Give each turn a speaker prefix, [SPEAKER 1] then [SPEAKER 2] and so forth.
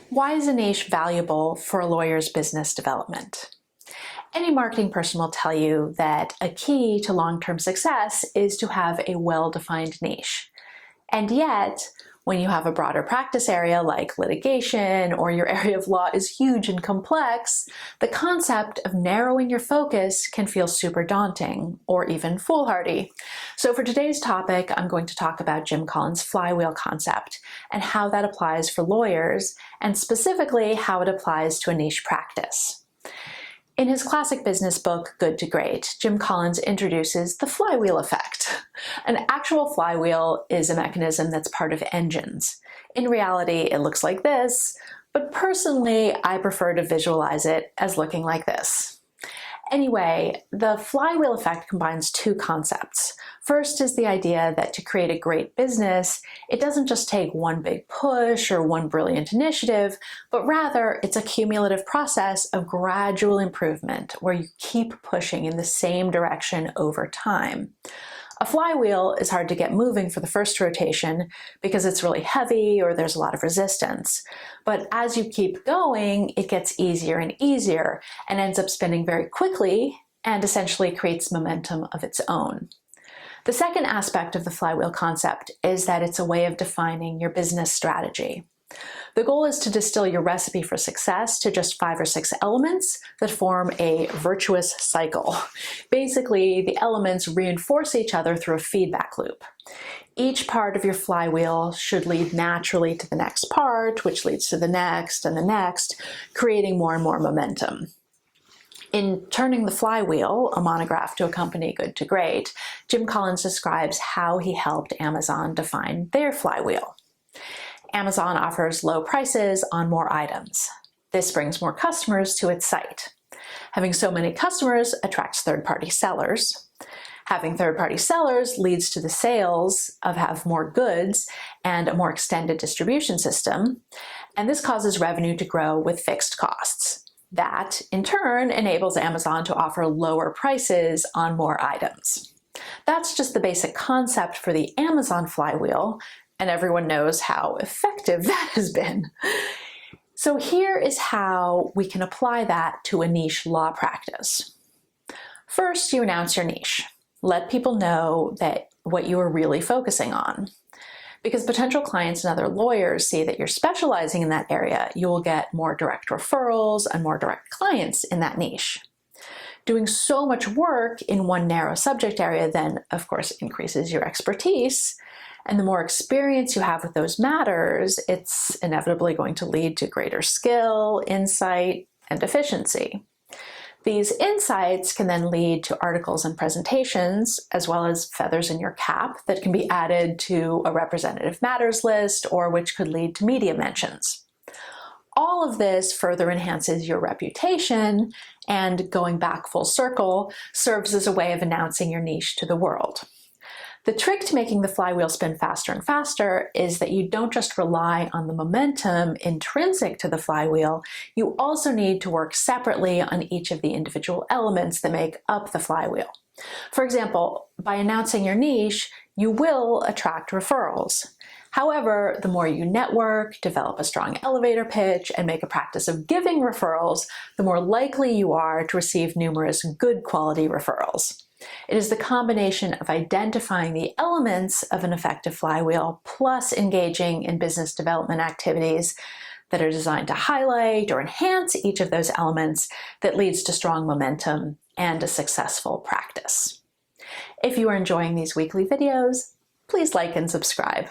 [SPEAKER 1] Why is a niche valuable for a lawyer's business development? Any marketing person will tell you that a key to long-term success is to have a well-defined niche. And yet, when you have a broader practice area like litigation or your area of law is huge and complex, the concept of narrowing your focus can feel super daunting or even foolhardy. So for today's topic, I'm going to talk about Jim Collins' flywheel concept and how that applies for lawyers, and specifically how it applies to a niche practice. In his classic business book, Good to Great, Jim Collins introduces the flywheel effect. An actual flywheel is a mechanism that's part of engines. In reality, it looks like this, but personally, I prefer to visualize it as looking like this. Anyway, the flywheel effect combines two concepts. First is the idea that to create a great business, it doesn't just take one big push or one brilliant initiative, but rather it's a cumulative process of gradual improvement where you keep pushing in the same direction over time. A flywheel is hard to get moving for the first rotation because it's really heavy or there's a lot of resistance. But as you keep going, it gets easier and easier and ends up spinning very quickly and essentially creates momentum of its own. The second aspect of the flywheel concept is that it's a way of defining your business strategy. The goal is to distill your recipe for success to just 5 or 6 elements that form a virtuous cycle. Basically, the elements reinforce each other through a feedback loop. Each part of your flywheel should lead naturally to the next part, which leads to the next and the next, creating more and more momentum. In Turning the Flywheel, a monograph to accompany Good to Great, Jim Collins describes how he helped Amazon define their flywheel. Amazon offers low prices on more items. This brings more customers to its site. Having so many customers attracts third-party sellers. Having third-party sellers leads to the sales of have more goods and a more extended distribution system, and this causes revenue to grow with fixed costs. That, in turn, enables Amazon to offer lower prices on more items. That's just the basic concept for the Amazon flywheel, and everyone knows how effective that has been. So here is how we can apply that to a niche law practice. First, you announce your niche. Let people know that what you are really focusing on. Because potential clients and other lawyers see that you're specializing in that area, you will get more direct referrals and more direct clients in that niche. Doing so much work in one narrow subject area then, of course, increases your expertise. And the more experience you have with those matters, it's inevitably going to lead to greater skill, insight, and efficiency. These insights can then lead to articles and presentations, as well as feathers in your cap that can be added to a representative matters list or which could lead to media mentions. All of this further enhances your reputation and, going back full circle, serves as a way of announcing your niche to the world. The trick to making the flywheel spin faster and faster is that you don't just rely on the momentum intrinsic to the flywheel, you also need to work separately on each of the individual elements that make up the flywheel. For example, by announcing your niche, you will attract referrals. However, the more you network, develop a strong elevator pitch, and make a practice of giving referrals, the more likely you are to receive numerous good quality referrals. It is the combination of identifying the elements of an effective flywheel plus engaging in business development activities that are designed to highlight or enhance each of those elements that leads to strong momentum and a successful practice. If you are enjoying these weekly videos, please like and subscribe.